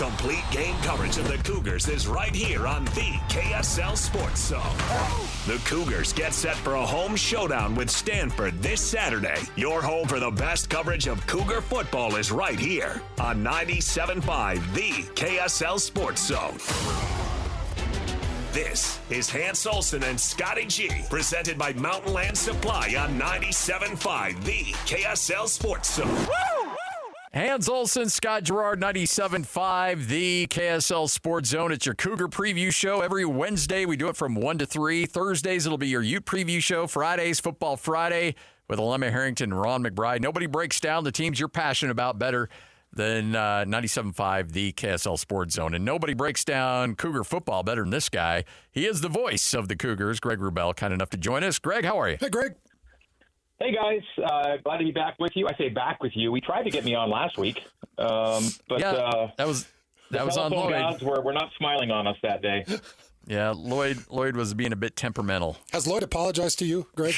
Complete game coverage of the Cougars is right here on the KSL Sports Zone. The Cougars get set for a home showdown with Stanford this Saturday. Your home for the best coverage of Cougar football is right here on 97.5, the KSL Sports Zone. This is Hans Olsen and Scotty G, presented by Mountain Land Supply on 97.5, the KSL Sports Zone. Hans Olsen, Scott Gerard, 97.5, the KSL Sports Zone. It's your Cougar preview show. Every Wednesday, we do it from 1 to 3. Thursdays, it'll be your Ute preview show. Fridays, Football Friday with Alema Harrington and Ron McBride. Nobody breaks down the teams you're passionate about better than 97.5, the KSL Sports Zone. And nobody breaks down Cougar football better than this guy. He is the voice of the Cougars, Greg Wrubell, kind enough to join us. Greg, how are you? Hey, Greg. Hey, guys. Glad to be back with you. I say back with you. We tried to get me on last week, but that was on Lloyd. Gods were not smiling on us that day. Yeah, Lloyd was being a bit temperamental. Has Lloyd apologized to you, Greg?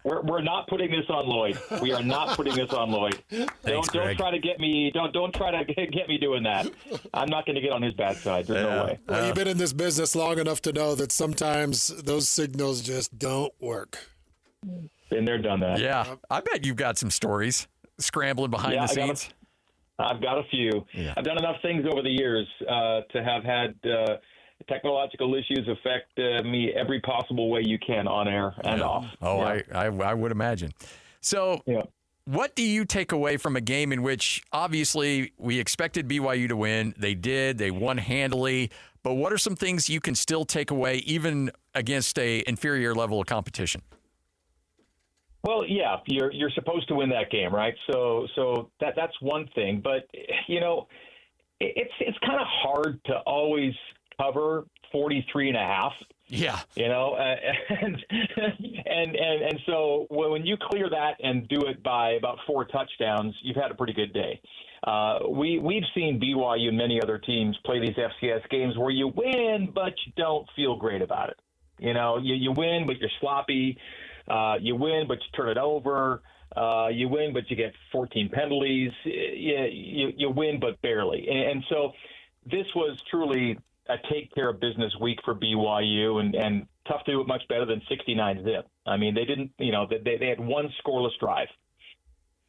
We're not putting this on Lloyd. We are not putting this on Lloyd. Thanks, don't try to get me. Don't try to get me doing that. I'm not going to get on his bad side. There's no way. Well, you've been in this business long enough to know that sometimes those signals just don't work. Been there, done that. Yeah, I bet you've got some stories scrambling behind the scenes. I've got a few. Yeah. I've done enough things over the years to have had technological issues affect me every possible way you can on air and off. Oh, yeah. I would imagine. So what do you take away from a game in which obviously we expected BYU to win? They did. They won handily. But what are some things you can still take away even against a inferior level of competition? Well, yeah, you're supposed to win that game, right? So that's one thing. But, you know, it's kind of hard to always cover 43.5. Yeah. You know, and so when you clear that and do it by about 4 touchdowns, you've had a pretty good day. We've seen BYU and many other teams play these FCS games where you win, but you don't feel great about it. You know, you win, but you're sloppy. You win, but you turn it over. You win, but you get 14 penalties. You win, but barely. And so this was truly a take-care-of-business week for BYU, and tough to do it much better than 69-zip. I mean, they didn't, you know, they had one scoreless drive.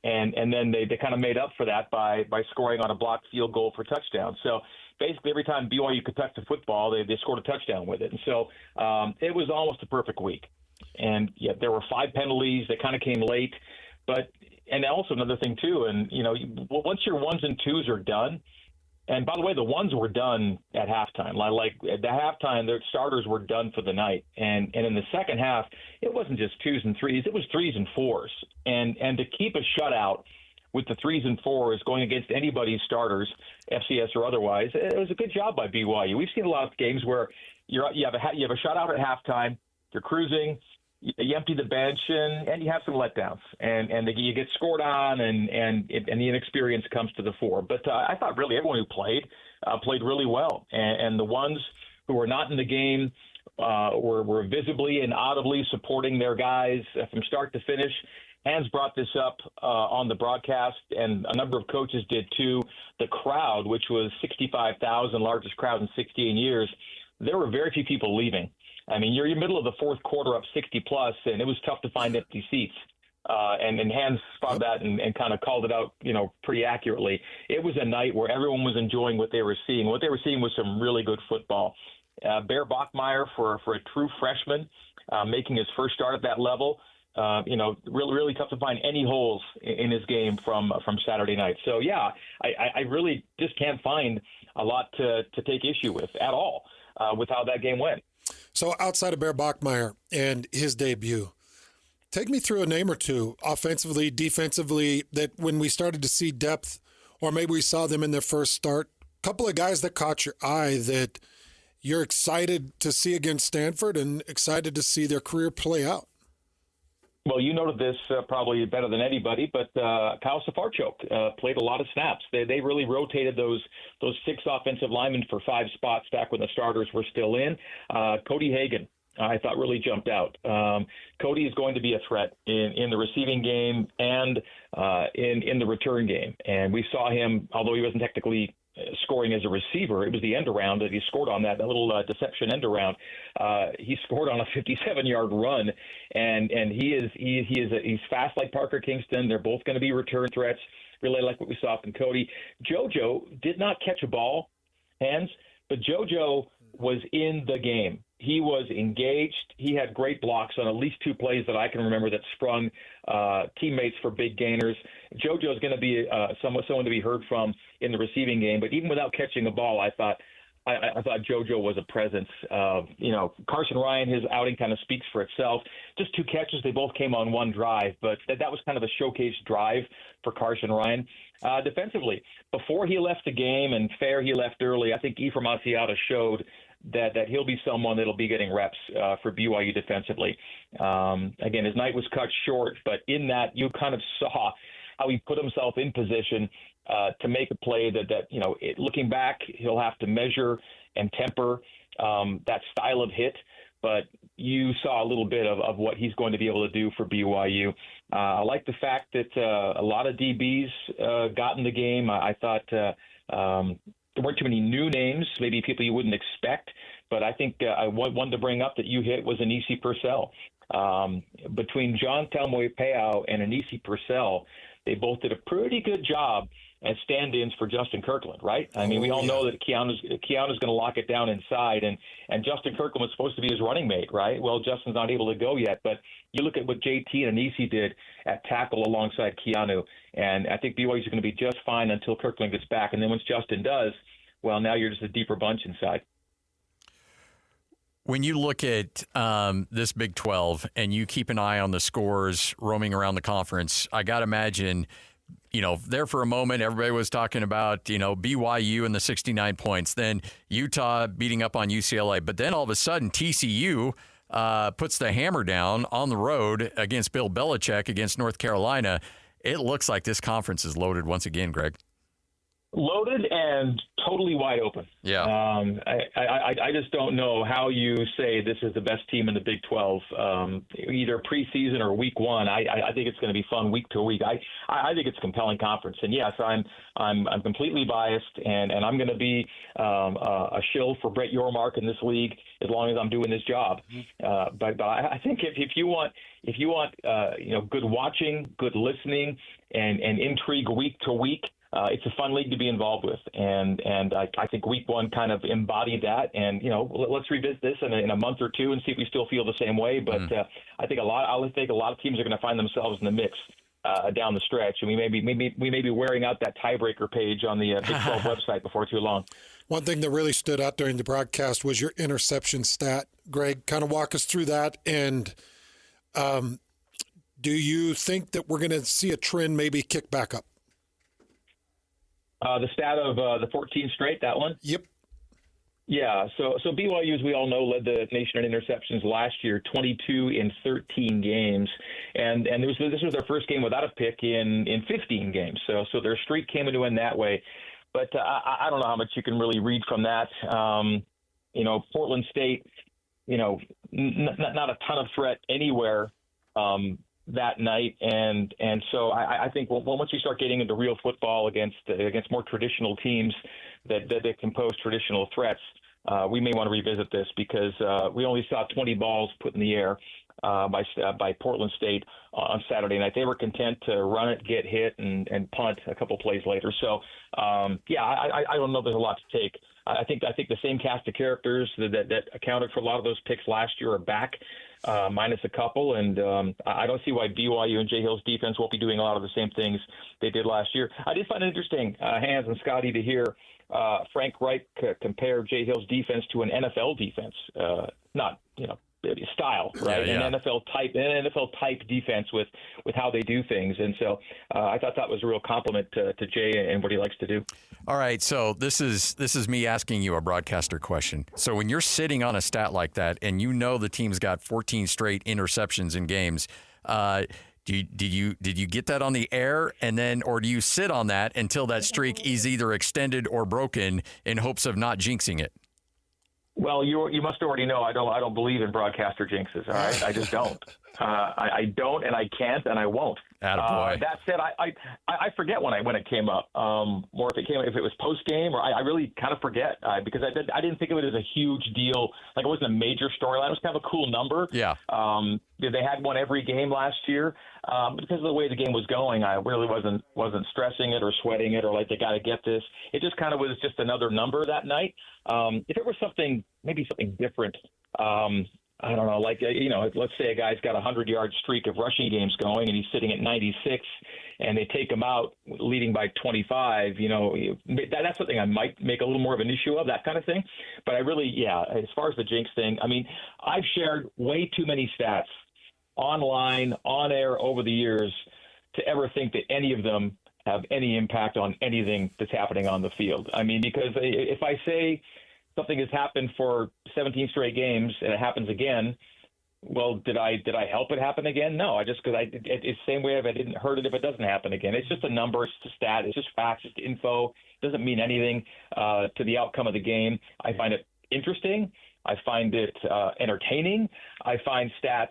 And then they kind of made up for that by scoring on a blocked field goal for touchdown. So basically every time BYU could touch the football, they scored a touchdown with it. And so it was almost a perfect week. And yeah, there were 5 penalties that kind of came late, and also another thing too. And you know, once your 1s and 2s are done, and by the way, the 1s were done at halftime. Like at the halftime, their starters were done for the night. And in the second half, it wasn't just 2s and 3s; it was 3s and 4s. And to keep a shutout with the 3s and 4s going against anybody's starters, FCS or otherwise, it was a good job by BYU. We've seen a lot of games where you have a shutout at halftime, you're cruising. You empty the bench and you have some letdowns, and you get scored on, and the inexperience comes to the fore. But I thought really everyone who played really well, and the ones who were not in the game were visibly and audibly supporting their guys from start to finish. Hans brought this up on the broadcast, and a number of coaches did too. The crowd, which was 65,000, largest crowd in 16 years, there were very few people leaving. I mean, you're in the middle of the fourth quarter up 60-plus, and it was tough to find empty seats. And Hans spotted that and kind of called it out, you know, pretty accurately. It was a night where everyone was enjoying what they were seeing. What they were seeing was some really good football. Bear Bachmeier, for a true freshman, making his first start at that level, you know, really tough to find any holes in his game from Saturday night. So, yeah, I really just can't find a lot to take issue with at all with how that game went. So outside of Bear Bachmeier and his debut, take me through a name or two, offensively, defensively, that when we started to see depth, or maybe we saw them in their first start, a couple of guys that caught your eye that you're excited to see against Stanford and excited to see their career play out. Well, you noted this probably better than anybody, but Kyle Safarchuk played a lot of snaps. They really rotated those 6 offensive linemen for 5 spots back when the starters were still in. Cody Hagan, I thought, really jumped out. Cody is going to be a threat in the receiving game and in the return game. And we saw him, although he wasn't technically scoring as a receiver. It was the end around that he scored on, that little deception end around. He scored on a 57-yard run, and he's fast like Parker Kingston. They're both going to be return threats, really like what we saw from Cody. JoJo did not catch a ball, but JoJo was in the game. He was engaged. He had great blocks on at least 2 plays that I can remember that sprung teammates for big gainers. JoJo is going to be someone to be heard from in the receiving game. But even without catching a ball, I thought JoJo was a presence. Carson Ryan, his outing kind of speaks for itself. Just 2 catches. They both came on 1 drive, but that was kind of a showcase drive for Carson Ryan. Defensively, before he left the game, and fair, he left early, I think Ephraim Asiata showed that he'll be someone that'll be getting reps for BYU defensively. Again, his night was cut short, but in that you kind of saw how he put himself in position to make a play that looking back, he'll have to measure and temper that style of hit. But you saw a little bit of what he's going to be able to do for BYU. I like the fact that a lot of DBs got in the game. I thought there weren't too many new names, maybe people you wouldn't expect, but I think one to bring up that you hit was Anisi Purcell. Between John Talmoe-Peau and Anisi Purcell, they both did a pretty good job as stand-ins for Justin Kirkland, right? I mean, we all know that Keanu's going to lock it down inside, and Justin Kirkland was supposed to be his running mate, right? Well, Justin's not able to go yet, but you look at what JT and Anisi did at tackle alongside Keanu, and I think BYU's going to be just fine until Kirkland gets back, and then once Justin does, well, now you're just a deeper bunch inside. When you look at this Big 12 and you keep an eye on the scores roaming around the conference, I got to imagine, there for a moment, everybody was talking about, BYU and the 69 points, then Utah beating up on UCLA. But then all of a sudden, TCU puts the hammer down on the road against Bill Belichick against North Carolina. It looks like this conference is loaded once again, Greg. Loaded and totally wide open. Yeah. I just don't know how you say this is the best team in the Big 12, either preseason or week 1. I think it's going to be fun week to week. I think it's a compelling conference. And yes, I'm completely biased, and I'm going to be a shill for Brett Yormark in this league as long as I'm doing this job. But I think if you want good watching, good listening, and intrigue week to week, it's a fun league to be involved with, and I think week 1 kind of embodied that. And let's revisit this in a month or 2 and see if we still feel the same way. But I think a lot of teams are going to find themselves in the mix down the stretch, and we may be wearing out that tiebreaker page on the Big 12 website before too long. One thing that really stood out during the broadcast was your interception stat, Greg. Kind of walk us through that, and do you think that we're going to see a trend maybe kick back up? The stat of the 14 straight, that one? Yep. Yeah, so BYU, as we all know, led the nation in interceptions last year, 22 in 13 games, and this was their first game without a pick in 15 games. So their streak came into end that way. But I don't know how much you can really read from that. Portland State, not a ton of threat anywhere that night, and so I think once you start getting into real football against more traditional teams that can pose traditional threats, we may want to revisit this, because we only saw 20 balls put in the air by Portland State on Saturday night. They were content to run it, get hit, and punt a couple plays later. So I don't know. There's a lot to take. I think the same cast of characters that accounted for a lot of those picks last year are back, minus a couple, and I don't see why BYU and Jay Hill's defense won't be doing a lot of the same things they did last year. I did find it interesting, Hans and Scotty, to hear Frank Reich compare Jay Hill's defense to an NFL defense, not style, right? Yeah. An NFL type defense with how they do things, and so I thought that was a real compliment to Jay and what he likes to do. All right, so this is me asking you a broadcaster question. So when you're sitting on a stat like that, and the team's got 14 straight interceptions in games, did you get that on the air, or do you sit on that until that streak is either extended or broken in hopes of not jinxing it? Well, you must already know I don't believe in broadcaster jinxes. All right, I just don't. I don't, and I can't, and I won't. Attaboy. That said, I forget when it came up, or if it was post game, or I really kind of forget because I didn't think of it as a huge deal. Like it wasn't a major storyline. It was kind of a cool number. Yeah. They had one every game last year. Because of the way the game was going, I really wasn't stressing it or sweating it or like they got to get this. It just kind of was just another number that night. If it was maybe something different. I don't know, like, let's say a guy's got a 100-yard streak of rushing games going and he's sitting at 96 and they take him out leading by 25, that's something I might make a little more of an issue of, that kind of thing. But I really, as far as the jinx thing, I mean, I've shared way too many stats online, on air over the years to ever think that any of them have any impact on anything that's happening on the field. I mean, because if I say something has happened for 17 straight games and it happens again, well, did I help it happen again? No, it's the same way if I didn't hurt it if it doesn't happen again. It's just a number, it's just a stat, it's just facts, it's just info. It doesn't mean anything to the outcome of the game. I find it interesting. I find it entertaining. I find stats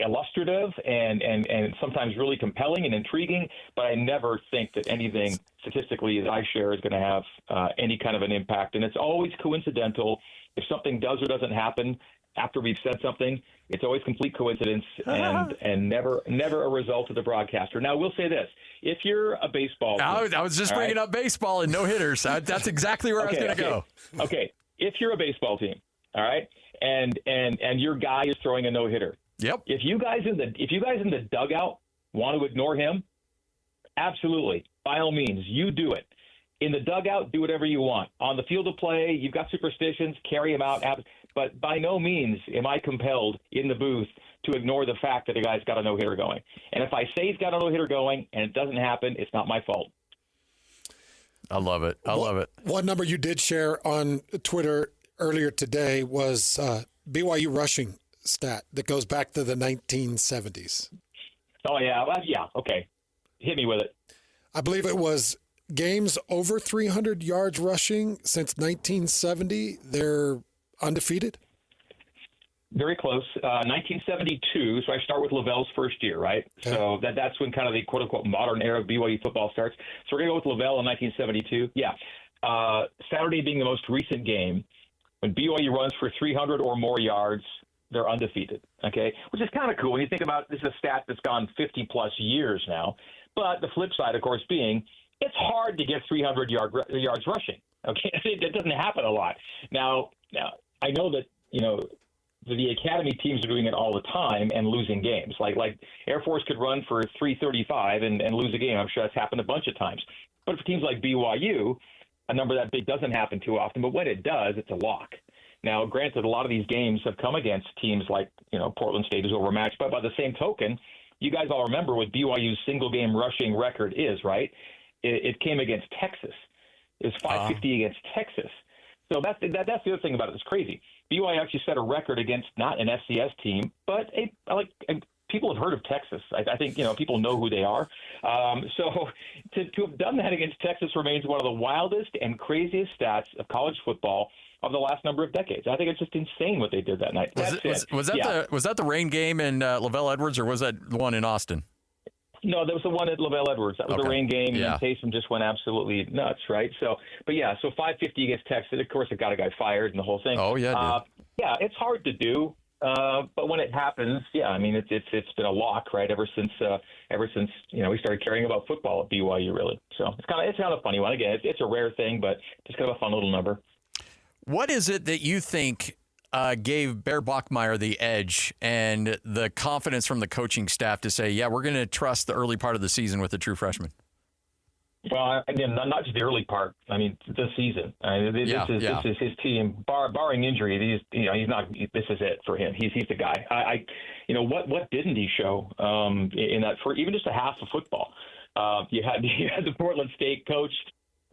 illustrative and sometimes really compelling and intriguing, but I never think that anything statistically that I share is going to have any kind of an impact. And it's always coincidental. If something does or doesn't happen after we've said something, it's always complete coincidence and never a result of the broadcaster. Now, we'll say this. If you're a baseball team, I was just bringing up baseball and no hitters. That's exactly where I was going to go. Okay. If you're a baseball team, all right, and your guy is throwing a no-hitter, yep. If you guys in the dugout want to ignore him, absolutely, by all means, you do it. In the dugout, do whatever you want. On the field of play, you've got superstitions, carry him out. But by no means am I compelled in the booth to ignore the fact that a guy's got a no-hitter going. And if I say he's got a no-hitter going and it doesn't happen, it's not my fault. I love it. I love it. One number you did share on Twitter earlier today was BYU rushing stat that goes back to the 1970s. Oh, yeah. Yeah. Okay. Hit me with it. I believe it was games over 300 yards rushing since 1970. They're undefeated. Very close. 1972. So I start with Lavell's first year, right? Okay. So that's when kind of the quote unquote modern era of BYU football starts. So we're going to go with Lavelle in 1972. Yeah. Saturday being the most recent game, when BYU runs for 300 or more yards, they're undefeated, okay? Which is kind of cool when you think about this is a stat that's gone 50-plus years now. But the flip side, of course, being it's hard to get 300 yards rushing, okay? It doesn't happen a lot. Now I know that, the academy teams are doing it all the time and losing games. Like Air Force could run for 335 and lose a game. I'm sure that's happened a bunch of times. But for teams like BYU, a number that big doesn't happen too often. But when it does, it's a lock. Now, granted, a lot of these games have come against teams like, Portland State is overmatched. But by the same token, you guys all remember what BYU's single-game rushing record is, right? It came against Texas. It was 550 against Texas. So that's the other thing about it. It's crazy. BYU actually set a record against not an FCS team, but people have heard of Texas. I think people know who they are. So to have done that against Texas remains one of the wildest and craziest stats of college football of the last number of decades. I think it's just insane what they did that night. Was that the rain game in Lavelle Edwards, or was that the one in Austin? No, that was the one at Lavelle Edwards. That was the rain game. Yeah. And Taysom just went absolutely nuts, right? So 550 against Texas. Of course, it got a guy fired and the whole thing. Oh, yeah, it's hard to do. But when it happens, it's been a lock, right? Ever since we started caring about football at BYU, really. So it's kind of a funny one. Again, it's a rare thing, but just kind of a fun little number. What is it that you think gave Bear Bachmeier the edge and the confidence from the coaching staff to say, yeah, we're going to trust the early part of the season with the true freshman? Well, again, not just the early part. I mean, this season. This is his team. Barring injury, he's not. This is it for him. He's the guy. What didn't he show in that for even just a half of football? You had the Portland State coach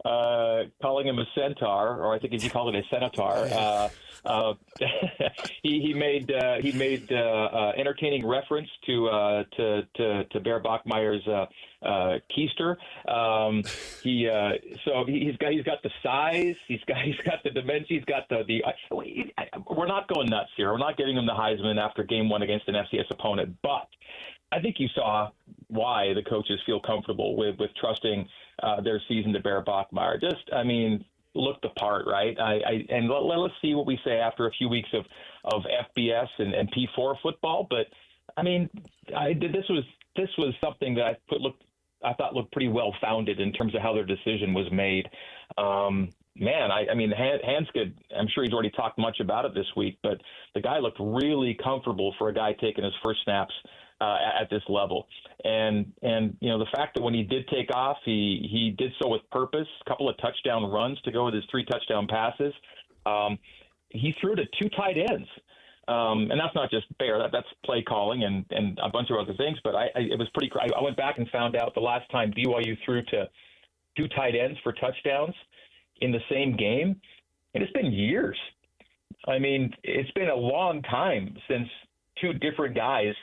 calling him a centaur, or I think he called it a centaur. He made entertaining reference to Bear Bachmeier's keister. He's got the size, he's got the dimension, he's got the. We're not going nuts here. We're not giving him the Heisman after game one against an FCS opponent, but I think you saw why the coaches feel comfortable with trusting their season to Bear Bachmeier. Look the part, right? Let's see what we say after a few weeks of FBS and P4 football. But this was something that I thought looked pretty well founded in terms of how their decision was made. Hanskett, I'm sure he's already talked much about it this week, but the guy looked really comfortable for a guy taking his first snaps at this level. And the fact that when he did take off, he did so with purpose, a couple of touchdown runs to go with his 3 touchdown passes. He threw to 2 tight ends. And that's not just Bear, that's play calling and a bunch of other things. But it was pretty. I went back and found out the last time BYU threw to 2 tight ends for touchdowns in the same game, and it's been years. It's been a long time since 2 different guys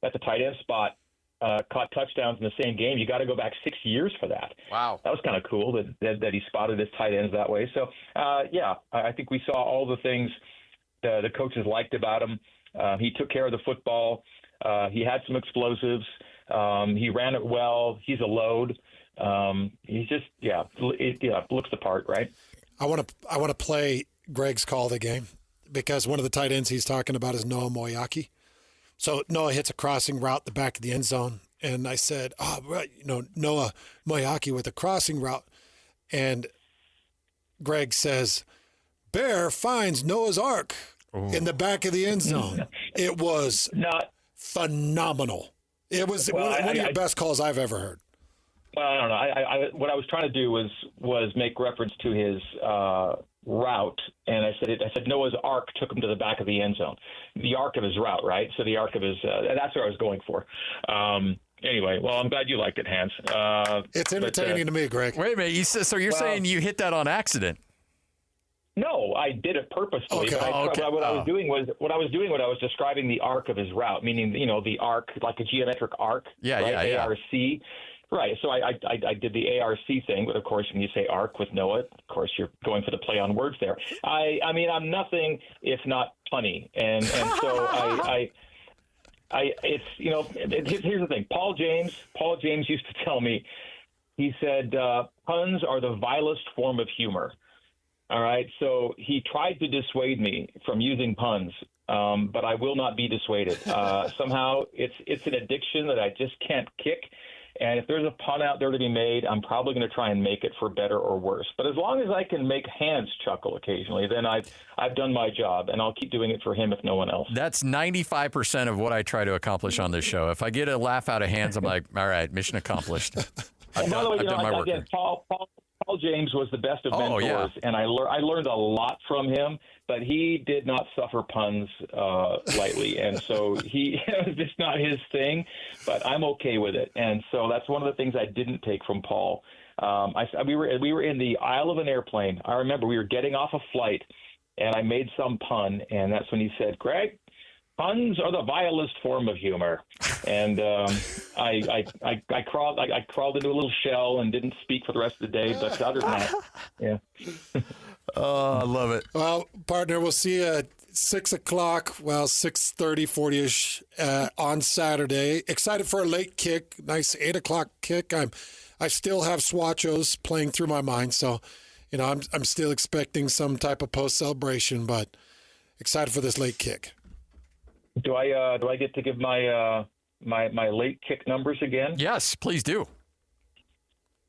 at the tight end spot caught touchdowns in the same game. You got to go back 6 years for that. Wow. That was kind of cool that he spotted his tight ends that way. So, I think we saw all the things the coaches liked about him. He took care of the football. He had some explosives. He ran it well. He's a load. He's just, looks the part, right? I want to play Greg's call of the game because one of the tight ends he's talking about is Noah Moyaki. So Noah hits a crossing route the back of the end zone, and I said, Noah Moyaki with a crossing route, and Greg says, Bear finds Noah's Ark in the back of the end zone. It was phenomenal. It was one of your best calls I've ever heard. Well, I don't know. What I was trying to do was make reference to his route, and I said Noah's Ark took him to the back of the end zone, the arc of his route, right? So the arc of his that's what I was going for. Anyway, well, I'm glad you liked it, Hans. It's entertaining to me, Greg. Wait a minute. So you're saying you hit that on accident? No, I did it purposefully. Okay. What I was doing was describing the arc of his route, meaning the arc, like a geometric arc. Yeah. ARC. Right. So I did the ARC thing, but of course, when you say arc with Noah, of course, you're going for the play on words there. I'm nothing if not funny, and so here's the thing. Paul James used to tell me, he said, puns are the vilest form of humor. All right. So he tried to dissuade me from using puns, but I will not be dissuaded. Somehow it's an addiction that I just can't kick. And if there's a pun out there to be made, I'm probably going to try and make it for better or worse. But as long as I can make Hans chuckle occasionally, then I've done my job, and I'll keep doing it for him if no one else. That's 95% of what I try to accomplish on this show. If I get a laugh out of Hans, I'm like, all right, mission accomplished. I've done my work. Again, Paul James was the best of mentors, and I learned a lot from him, but he did not suffer puns lightly, and so it was just not his thing, but I'm okay with it. And so that's one of the things I didn't take from Paul. We were in the aisle of an airplane. I remember we were getting off a flight, and I made some pun, and that's when he said, Greg, puns are the vilest form of humor. And I crawled into a little shell and didn't speak for the rest of the day. But other than that, yeah. Oh, I love it. Well, partner, we'll see you at 6 o'clock, 6:30, 40-ish on Saturday. Excited for a late kick, nice 8 o'clock kick. I still have Swatchos playing through my mind, so I'm still expecting some type of post celebration, but excited for this late kick. Do I get to give my my late kick numbers again? Yes, please do.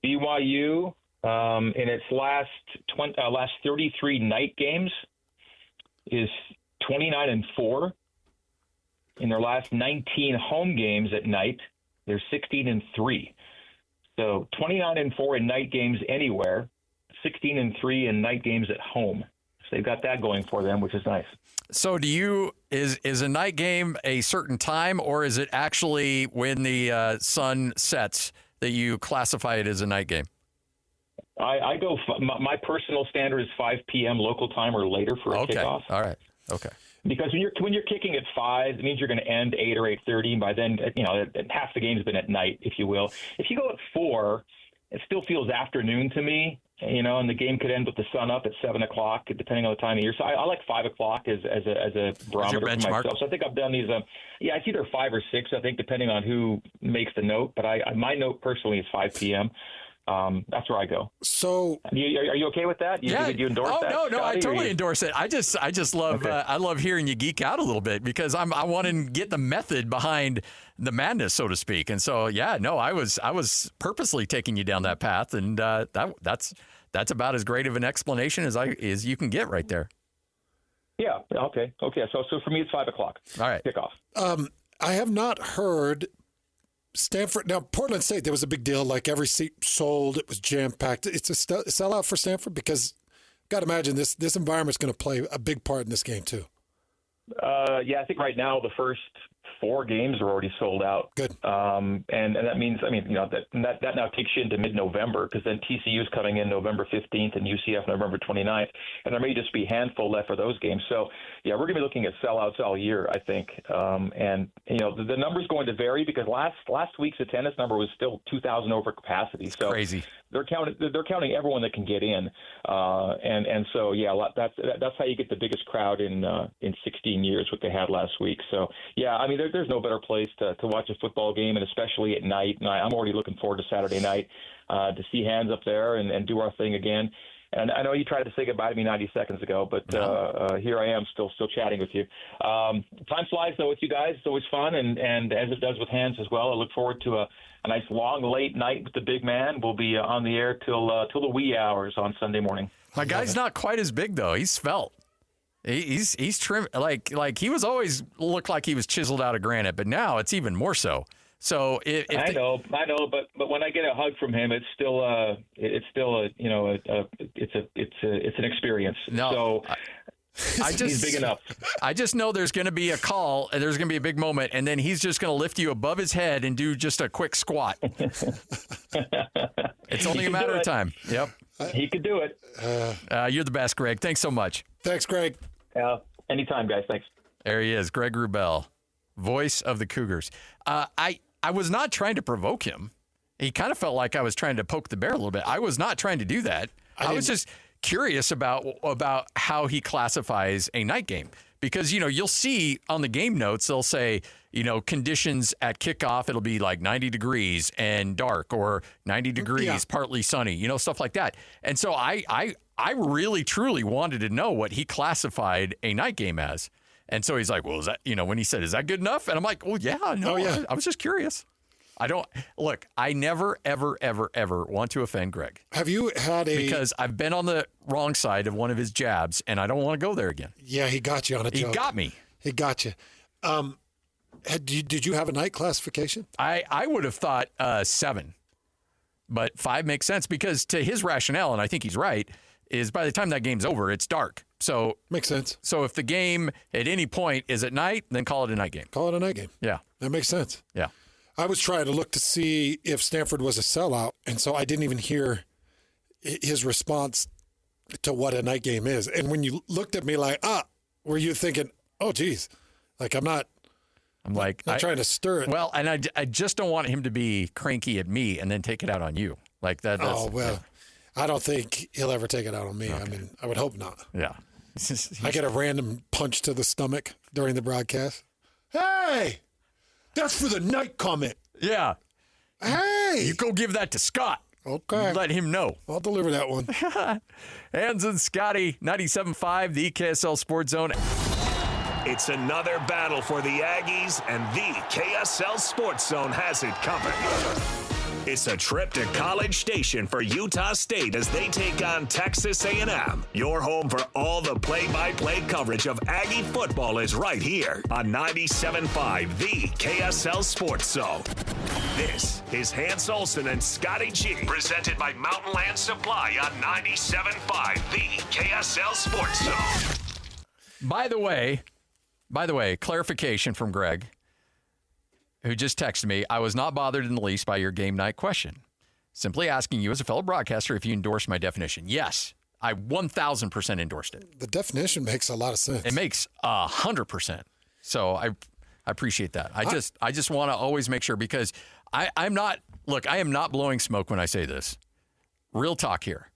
BYU in its last 33 night games is 29-4. In their last 19 home games at night, they're 16-3. So 29-4 in night games anywhere, 16-3 in night games at home. So they've got that going for them, which is nice. So is a night game a certain time, or is it actually when the sun sets that you classify it as a night game? I go. My personal standard is 5 p.m. local time or later for a kickoff. All right. Okay. Because when you're kicking at 5, it means you're going to end 8 or 8:30. By then, half the game's been at night, if you will. If you go at 4, it still feels afternoon to me. And the game could end with the sun up at 7 o'clock, depending on the time of year. So I like 5 o'clock as a barometer for myself. So I think I've done these. It's either 5 or 6. I think depending on who makes the note. But my note personally is 5 p.m. That's where I go. So, are you okay with that? Yeah. Do you endorse that? No, Scotty, I totally endorse it. I just love Okay. I love hearing you geek out a little bit because I want to get the method behind the madness, so to speak. And so, I was purposely taking you down that path, and that's about as great of an explanation as you can get right there. Yeah. Okay. So for me, it's 5 o'clock. All right. Kickoff. I have not heard Stanford. Now, Portland State, there was a big deal. Like every seat sold, it was jam-packed. It's a sellout for Stanford because got to imagine this environment's going to play a big part in this game too. I think right now the first 4 games are already sold out. Good. And that means, that now takes you into mid-November because then TCU's coming in November 15th and UCF November 29th. And there may just be a handful left for those games. So, we're going to be looking at sellouts all year, I think. The number's going to vary because last week's attendance number was still 2,000 over capacity. So crazy. They're counting everyone that can get in. That's how you get the biggest crowd in 16 years, what they had last week. So, there's no better place to watch a football game, and especially at night. And I'm already looking forward to Saturday night to see Hands up there and do our thing again. And I know you tried to say goodbye to me 90 seconds ago, but here I am still chatting with you. Time flies, though, with you guys. It's always fun, and as it does with Hands as well. I look forward to a nice long late night with the big man. We'll be on the air till the wee hours on Sunday morning. My guy's not quite as big, though. He's svelte. He's trim, like he was always looked like he was chiseled out of granite, but now it's even more so. So I know, but when I get a hug from him, it's still it's an experience. No, so he's big enough. I just know there's going to be a call and there's going to be a big moment, and then he's just going to lift you above his head and do just a quick squat. It's only a matter of time. Yep. He could do it. You're the best, Greg. Thanks so much. Thanks, Greg. Anytime, guys. Thanks. There he is, Greg Wrubell, voice of the Cougars. I was not trying to provoke him. He kind of felt like I was trying to poke the bear a little bit. I was not trying to do that. I was just curious about how he classifies a night game. Because, you'll see on the game notes, they'll say, conditions at kickoff, it'll be like 90 degrees and dark or 90 degrees, partly sunny, stuff like that. And so I really, truly wanted to know what he classified a night game as. And so he's like, well, is that, when he said, is that good enough? And I'm like, well, yeah, no, I was just curious. I never, ever, ever, ever want to offend Greg. Have you had because I've been on the wrong side of one of his jabs, and I don't want to go there again. Yeah, he got you on a joke. He got me. He got you. Did you have a night classification? I would have thought 7, but 5 makes sense because to his rationale, and I think he's right, is by the time that game's over, it's dark. So makes sense. So if the game at any point is at night, then call it a night game. Call it a night game. Yeah. That makes sense. Yeah. I was trying to look to see if Stanford was a sellout, and so I didn't even hear his response to what a night game is. And when you looked at me like, were you thinking, oh, geez, like I'm not trying to stir it. Well, and I just don't want him to be cranky at me and then take it out on you. Like that. I don't think he'll ever take it out on me. Okay. I mean, I would hope not. Yeah. I get a random punch to the stomach during the broadcast. Hey, that's for the night comment. Yeah. Hey. You go give that to Scott. Okay. Let him know. I'll deliver that one. Hands and Scotty, 97.5, the KSL Sports Zone. It's another battle for the Aggies, and the KSL Sports Zone has it covered. It's a trip to College Station for Utah State as they take on Texas A&M. Your home for all the play-by-play coverage of Aggie football is right here on 97.5, the KSL Sports Zone. This is Hans Olsen and Scotty G, presented by Mountain Land Supply on 97.5, the KSL Sports Zone. By the way, clarification from Greg, who just texted me, I was not bothered in the least by your game night question. Simply asking you as a fellow broadcaster if you endorse my definition. Yes, I 1,000% endorsed it. The definition makes a lot of sense. It makes 100%. So I appreciate that. I just want to always make sure, because I am not blowing smoke when I say this. Real talk here.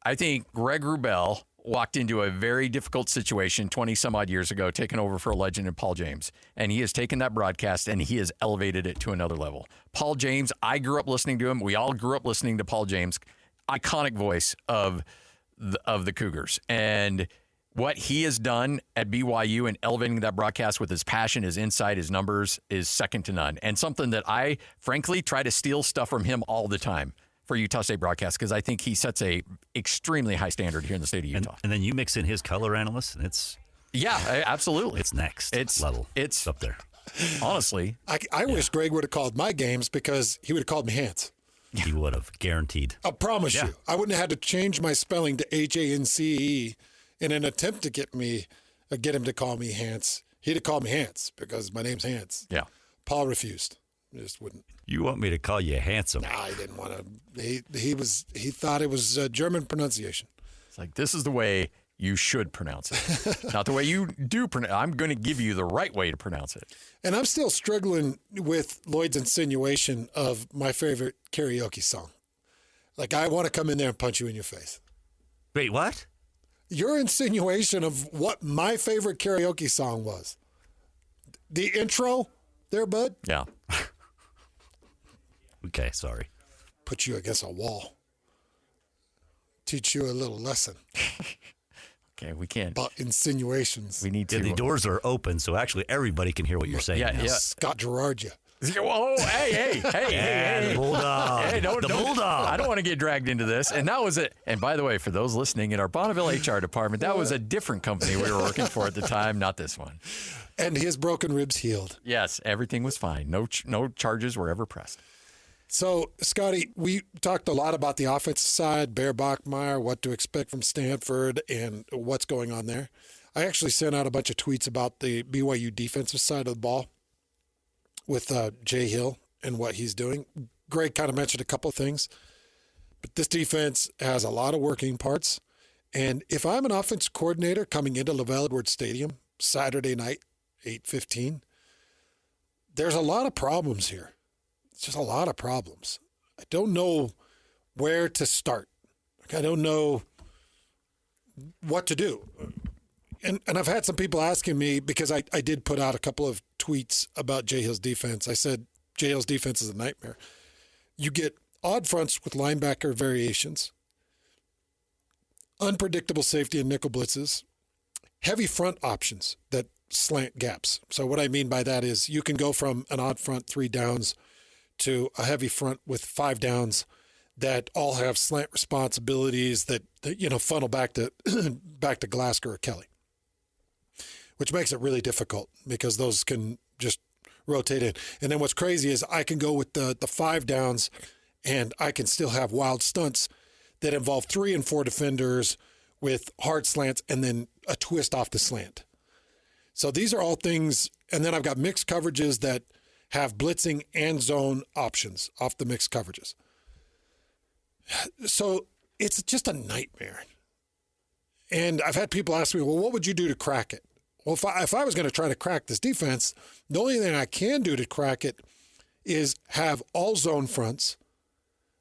I think Greg Wrubell walked into a very difficult situation 20 some odd years ago, taking over for a legend in Paul James. And he has taken that broadcast and he has elevated it to another level. Paul James, I grew up listening to him. We all grew up listening to Paul James, iconic voice of the Cougars. And what he has done at BYU and elevating that broadcast with his passion, his insight, his numbers is second to none. And something that I, frankly, try to steal stuff from him all the time for Utah State broadcast, because I think he sets a extremely high standard here in the state of Utah. And then you mix in his color analyst, and it's... Yeah, absolutely. It's next level. It's up there. Honestly. I wish Greg would have called my games, because he would have called me Hans. He would have, guaranteed. I promise you. I wouldn't have had to change my spelling to H-A-N-C-E in an attempt to get him to call me Hans. He'd have called me Hans, because my name's Hans. Yeah. Paul refused. Just wouldn't. You want me to call you handsome? Nah, I didn't want to. He thought it was German pronunciation. It's like, this is the way you should pronounce it. Not the way you do pronounce it. I'm going to give you the right way to pronounce it. And I'm still struggling with Lloyd's insinuation of my favorite karaoke song. Like, I want to come in there and punch you in your face. Wait, what? Your insinuation of what my favorite karaoke song was. The intro there, bud? Yeah. Okay, sorry. Put you against a wall. Teach you a little lesson. Okay, we can't. About insinuations. We need to. Yeah, the doors are open, so actually everybody can hear what you're saying. Yeah. Scott Gerard you. Oh, hey. The Bulldog. Hey, the Bulldog. I don't want to get dragged into this. And that was it. And by the way, for those listening, in our Bonneville HR department, that was a different company we were working for at the time, not this one. And his broken ribs healed. Yes, everything was fine. No charges were ever pressed. So, Scotty, we talked a lot about the offensive side, Bear Bachmeier, what to expect from Stanford, and what's going on there. I actually sent out a bunch of tweets about the BYU defensive side of the ball with Jay Hill and what he's doing. Greg kind of mentioned a couple of things, but this defense has a lot of working parts. And if I'm an offense coordinator coming into LaVell Edwards Stadium Saturday night, 8:15, there's a lot of problems here. It's just a lot of problems. I don't know where to start. I don't know what to do. And I've had some people asking me, because I did put out a couple of tweets about Jay Hill's defense. I said Jay Hill's defense is a nightmare. You get odd fronts with linebacker variations, unpredictable safety and nickel blitzes, heavy front options that slant gaps. So what I mean by that is you can go from an odd front 3 downs to a heavy front with 5 downs that all have slant responsibilities that funnel back to Glasgow or Kelly, which makes it really difficult because those can just rotate in. And then what's crazy is I can go with the 5 downs and I can still have wild stunts that involve 3 and 4 defenders with hard slants and then a twist off the slant. So these are all things. And then I've got mixed coverages that have blitzing and zone options off the mixed coverages. So it's just a nightmare. And I've had people ask me, well, what would you do to crack it? Well, if I was going to try to crack this defense, the only thing I can do to crack it is have all zone fronts.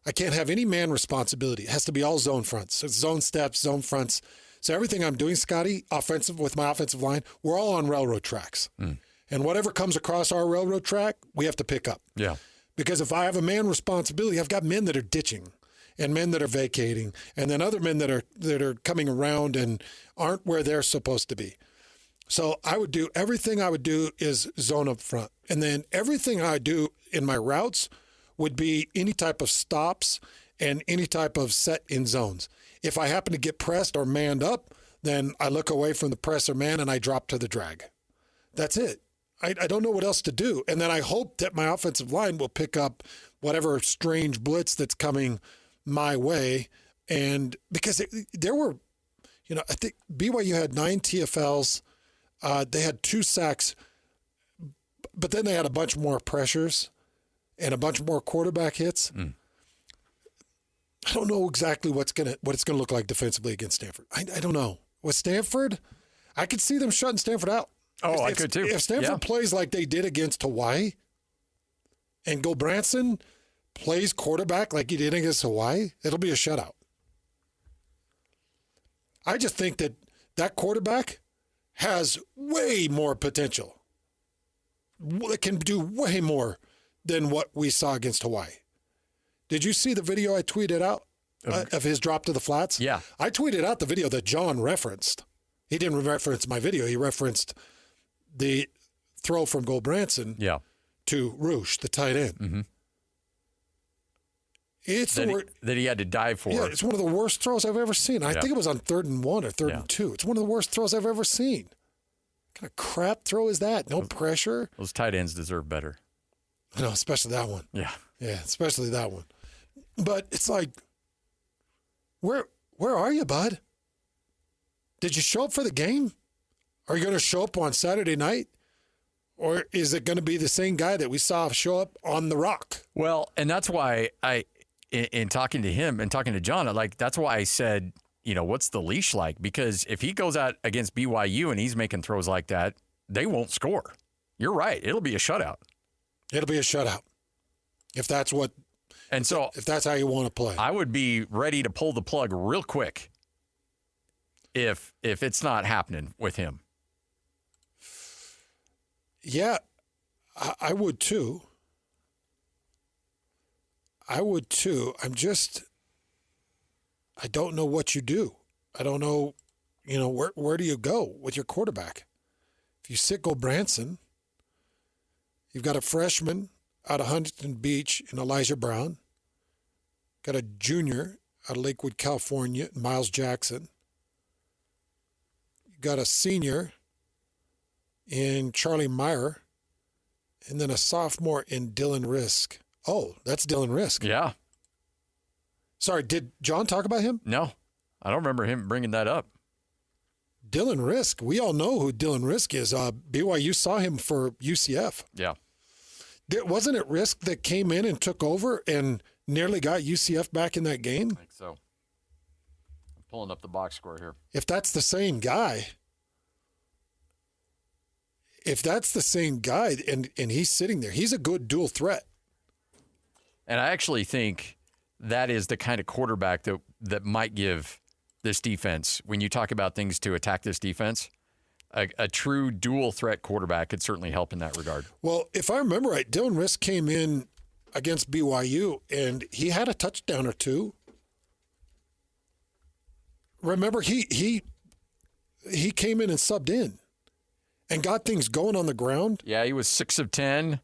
I can't have any man responsibility. It has to be all zone fronts. So it's zone steps, zone fronts. So everything I'm doing, Scotty, with my offensive line, we're all on railroad tracks. And whatever comes across our railroad track, we have to pick up. Yeah. Because if I have a man responsibility, I've got men that are ditching and men that are vacating and then other men that are coming around and aren't where they're supposed to be. So everything I would do is zone up front. And then everything I do in my routes would be any type of stops and any type of set in zones. If I happen to get pressed or manned up, then I look away from the press or man and I drop to the drag. That's it. I don't know what else to do. And then I hope that my offensive line will pick up whatever strange blitz that's coming my way. And because there were, I think BYU had 9 TFLs. They had 2 sacks, but then they had a bunch more pressures and a bunch more quarterback hits. I don't know exactly what it's gonna look like defensively against Stanford. I don't know. With Stanford, I could see them shutting Stanford out. Oh, I could too. If Stanford plays like they did against Hawaii, and Branson plays quarterback like he did against Hawaii, it'll be a shutout. I just think that quarterback has way more potential. It can do way more than what we saw against Hawaii. Did you see the video I tweeted out of his drop to the flats? Yeah. I tweeted out the video that John referenced. He didn't reference my video. He referenced the throw from Branson to Roosh, the tight end. Mm-hmm. It's that he had to dive for. Yeah, it's one of the worst throws I've ever seen. I think it was on 3rd and 1 or 3rd and 2. It's one of the worst throws I've ever seen. What kind of crap throw is that? No pressure. Those tight ends deserve better. No, especially that one. Yeah. Yeah, especially that one. But it's like, where are you, bud? Did you show up for the game? Are you going to show up on Saturday night? Or is it going to be the same guy that we saw show up on the Rock? Well, and that's why in talking to him and talking to John, that's why I said, what's the leash like? Because if he goes out against BYU and he's making throws like that, they won't score. You're right. It'll be a shutout. It'll be a shutout. If that's how you want to play. I would be ready to pull the plug real quick if it's not happening with him. Yeah, I would too. I don't know what you do. I don't know, where do you go with your quarterback? If you sit Branson, you've got a freshman out of Huntington Beach in Elijah Brown. Got a junior out of Lakewood, California, Miles Jackson. You got a senior in Charlie Meyer, and then a sophomore in Dylan Risk. Oh, that's Dylan Risk. Yeah. Sorry, did John talk about him? No, I don't remember him bringing that up. Dylan Risk. We all know who Dylan Risk is. BYU saw him for UCF. Yeah. Wasn't it Risk that came in and took over and nearly got UCF back in that game? I think so. I'm pulling up the box score here. If that's the same guy, and he's sitting there, he's a good dual threat. And I actually think that is the kind of quarterback that might give this defense, when you talk about things to attack this defense, a true dual threat quarterback could certainly help in that regard. Well, if I remember right, Dylan Risk came in against BYU, and he had a touchdown or two. Remember, he came in and subbed in and got things going on the ground. Yeah, he was 6 of 10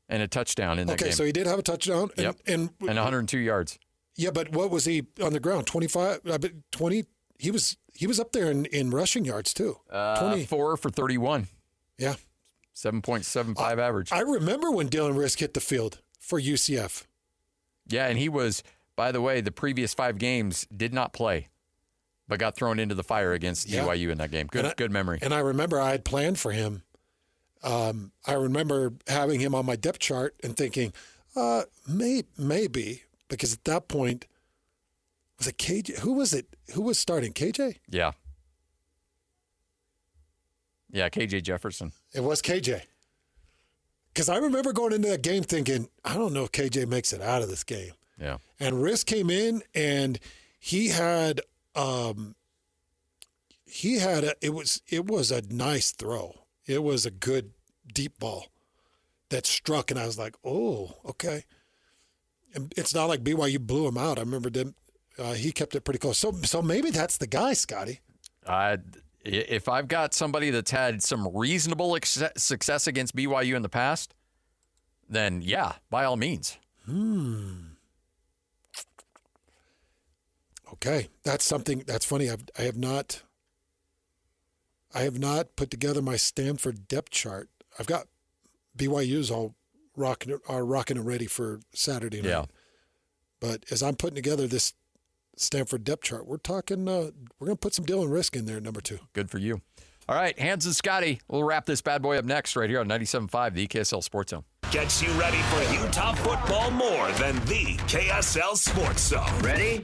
and a touchdown in that game. Okay, so he did have a touchdown. And 102 yards. Yeah, but what was he on the ground? 25, 20? He was up there in rushing yards too. 4 for 31. Yeah. 7.75 average. I remember when Dylan Risk hit the field for UCF. Yeah, and he was, by the way, the previous 5 games did not play, but got thrown into the fire against BYU in that game. Good memory. And I remember I had planned for him. I remember having him on my depth chart and thinking, maybe, because at that point, was it KJ? Who was it? Who was starting? KJ? Yeah. Yeah, KJ Jefferson. It was KJ. Because I remember going into that game thinking, I don't know if KJ makes it out of this game. Yeah. And Risk came in and he had it was a nice throw. It was a good deep ball that struck, and I was like, oh, okay. And it's not like BYU blew him out. I remember them. He kept it pretty close. So maybe that's the guy, Scotty. If I've got somebody that's had some reasonable success against BYU in the past, then yeah, by all means. Okay, that's something that's funny. I have not put together my Stanford depth chart. I've got BYU's all rocking and ready for Saturday night. Yeah. But as I'm putting together this Stanford depth chart, we're talking. We're going to put some Dylan Risk in there, number 2. Good for you. All right, Hans and Scotty, we'll wrap this bad boy up next right here on 97.5, the KSL Sports Zone. gets you ready for Utah football more than the KSL Sports Zone. Ready?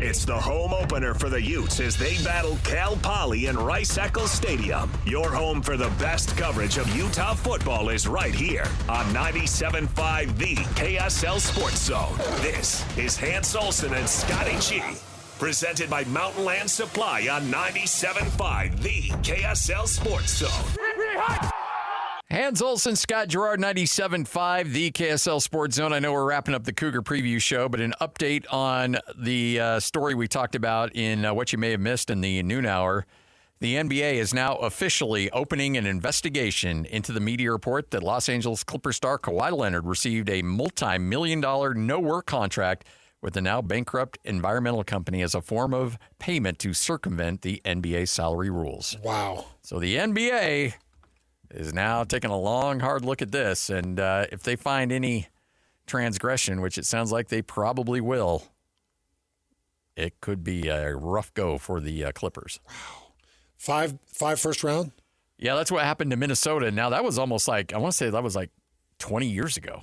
It's the home opener for the Utes as they battle Cal Poly in Rice-Eccles Stadium. Your home for the best coverage of Utah football is right here on 97.5 The KSL Sports Zone. This is Hans Olsen and Scotty G. Presented by Mountain Land Supply on 97.5 The KSL Sports Zone. Hans Olsen, Scott Gerard, 97.5, the KSL Sports Zone. I know we're wrapping up the Cougar preview show, but an update on the story we talked about in what you may have missed in the noon hour. The NBA is now officially opening an investigation into the media report that Los Angeles Clippers star Kawhi Leonard received a multi-million-dollar no-work contract with the now bankrupt environmental company as a form of payment to circumvent the NBA salary rules. Wow. So the NBA is now taking a long, hard look at this. And if they find any transgression, which it sounds like they probably will, it could be a rough go for the Clippers. Wow. Five first round? Yeah, that's what happened to Minnesota. Now, that was almost like, I want to say that was like 20 years ago,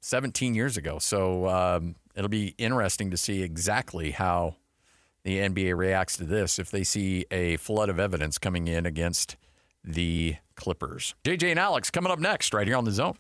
17 years ago. So it'll be interesting to see exactly how the NBA reacts to this if they see a flood of evidence coming in against the Clippers. JJ and Alex coming up next right here on The Zone.